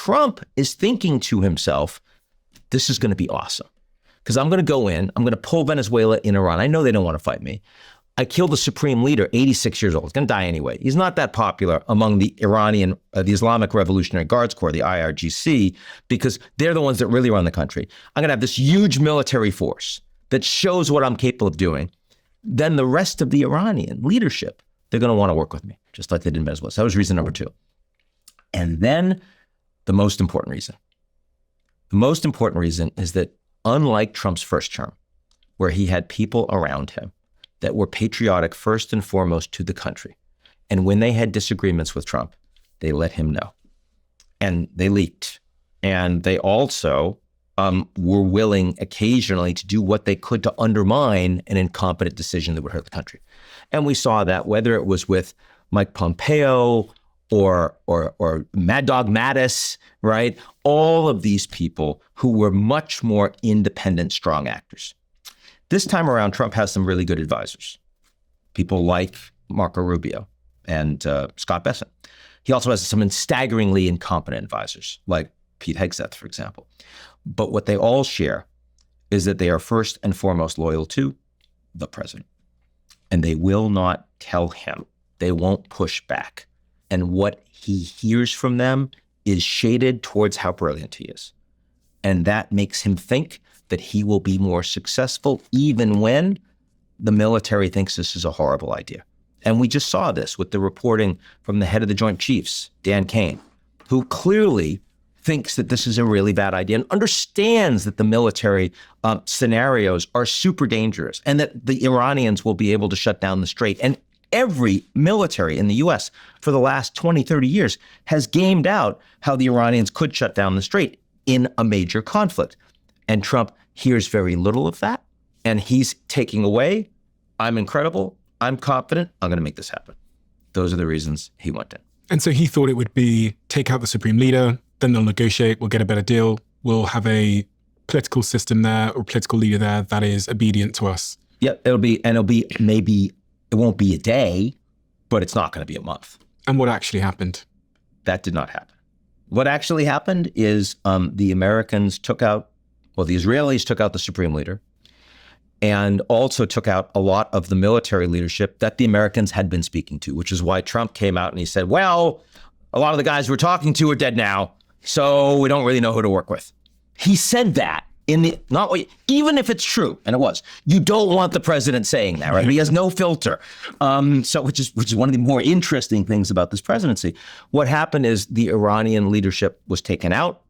Trump is thinking to himself, this is going to be awesome because I'm going to go in, I'm going to pull Venezuela in Iran. I know they don't want to fight me. I killed the supreme leader, 86 years old. He's going to die anyway. He's not that popular among the Iranian, the Islamic Revolutionary Guards Corps, the IRGC, because they're the ones that really run the country. I'm going to have this huge military force that shows what I'm capable of doing. Then the rest of the Iranian leadership, they're going to want to work with me, just like they did in Venezuela. So that was reason number two. And then the most important reason. The most important reason is that unlike Trump's first term, where he had people around him that were patriotic first and foremost to the country, and when they had disagreements with Trump, they let him know. And they leaked. And they also were willing occasionally to do what they could to undermine an incompetent decision that would hurt the country. And we saw that whether it was with Mike Pompeo or Mad Dog Mattis, right? All of these people who were much more independent, strong actors. This time around, Trump has some really good advisors, people like Marco Rubio and Scott Bessent. He also has some staggeringly incompetent advisors, like Pete Hegseth, for example. But what they all share is that they are first and foremost loyal to the president. And they will not tell him. They won't push back. And what he hears from them is shaded towards how brilliant he is. And that makes him think that he will be more successful even when the military thinks this is a horrible idea. And we just saw this with the reporting from the head of the Joint Chiefs, Dan Kane, who clearly thinks that this is a really bad idea and understands that the military scenarios are super dangerous and that the Iranians will be able to shut down the strait. And every military in the U.S. for the last 20, 30 years has gamed out how the Iranians could shut down the strait in a major conflict. And Trump hears very little of that. And he's taking away, I'm incredible, I'm confident, I'm going to make this happen. Those are the reasons he went in. And so he thought it would be take out the supreme leader, then they'll negotiate, we'll get a better deal, we'll have a political system there or political leader there that is obedient to us. Yeah, it'll be maybe, it won't be a day, but it's not going to be a month. And what actually happened? That did not happen. What actually happened is the Americans took out, well, the Israelis took out the supreme leader and also took out a lot of the military leadership that the Americans had been speaking to, which is why Trump came out and he said, well, a lot of the guys we're talking to are dead now, so we don't really know who to work with. He said that even if it's true, and it was, you don't want the president saying that, right? He has no filter. Which is one of the more interesting things about this presidency. What happened is the Iranian leadership was taken out.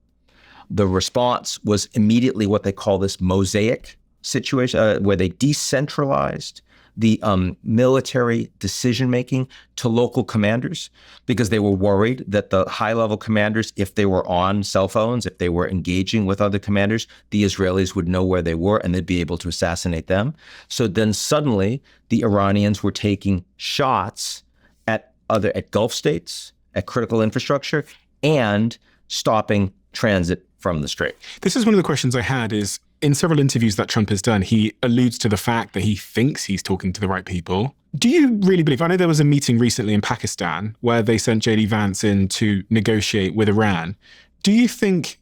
The response was immediately what they call this mosaic situation, where they decentralized the military decision-making to local commanders because they were worried that the high-level commanders, if they were on cell phones, if they were engaging with other commanders, the Israelis would know where they were and they'd be able to assassinate them. So then suddenly the Iranians were taking shots at Gulf states, at critical infrastructure, and stopping transit from the strait. This is one of the questions I had is, in several interviews that Trump has done, he alludes to the fact that he thinks he's talking to the right people. Do you really believe, I know there was a meeting recently in Pakistan where they sent J.D. Vance in to negotiate with Iran. Do you think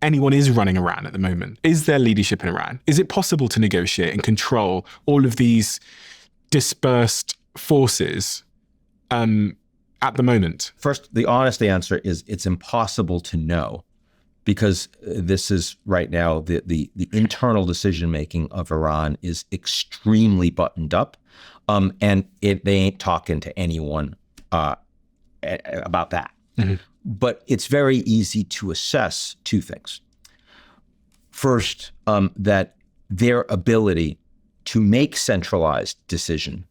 anyone is running Iran at the moment? Is there leadership in Iran? Is it possible to negotiate and control all of these dispersed forces at the moment? First, the honest answer is it's impossible to know, because this is right now, the internal decision-making of Iran is extremely buttoned up, and they ain't talking to anyone about that. Mm-hmm. But it's very easy to assess two things. First, that their ability to make centralized decision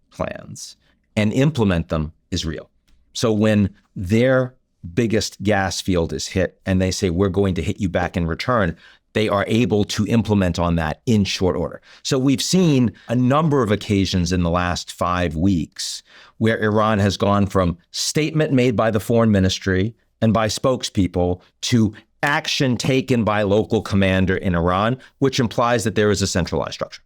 plans and implement them is real. So when their biggest gas field is hit and they say, we're going to hit you back in return, they are able to implement on that in short order. So we've seen a number of occasions in the last 5 weeks where Iran has gone from statement made by the foreign ministry and by spokespeople to action taken by local commander in Iran, which implies that there is a centralized structure.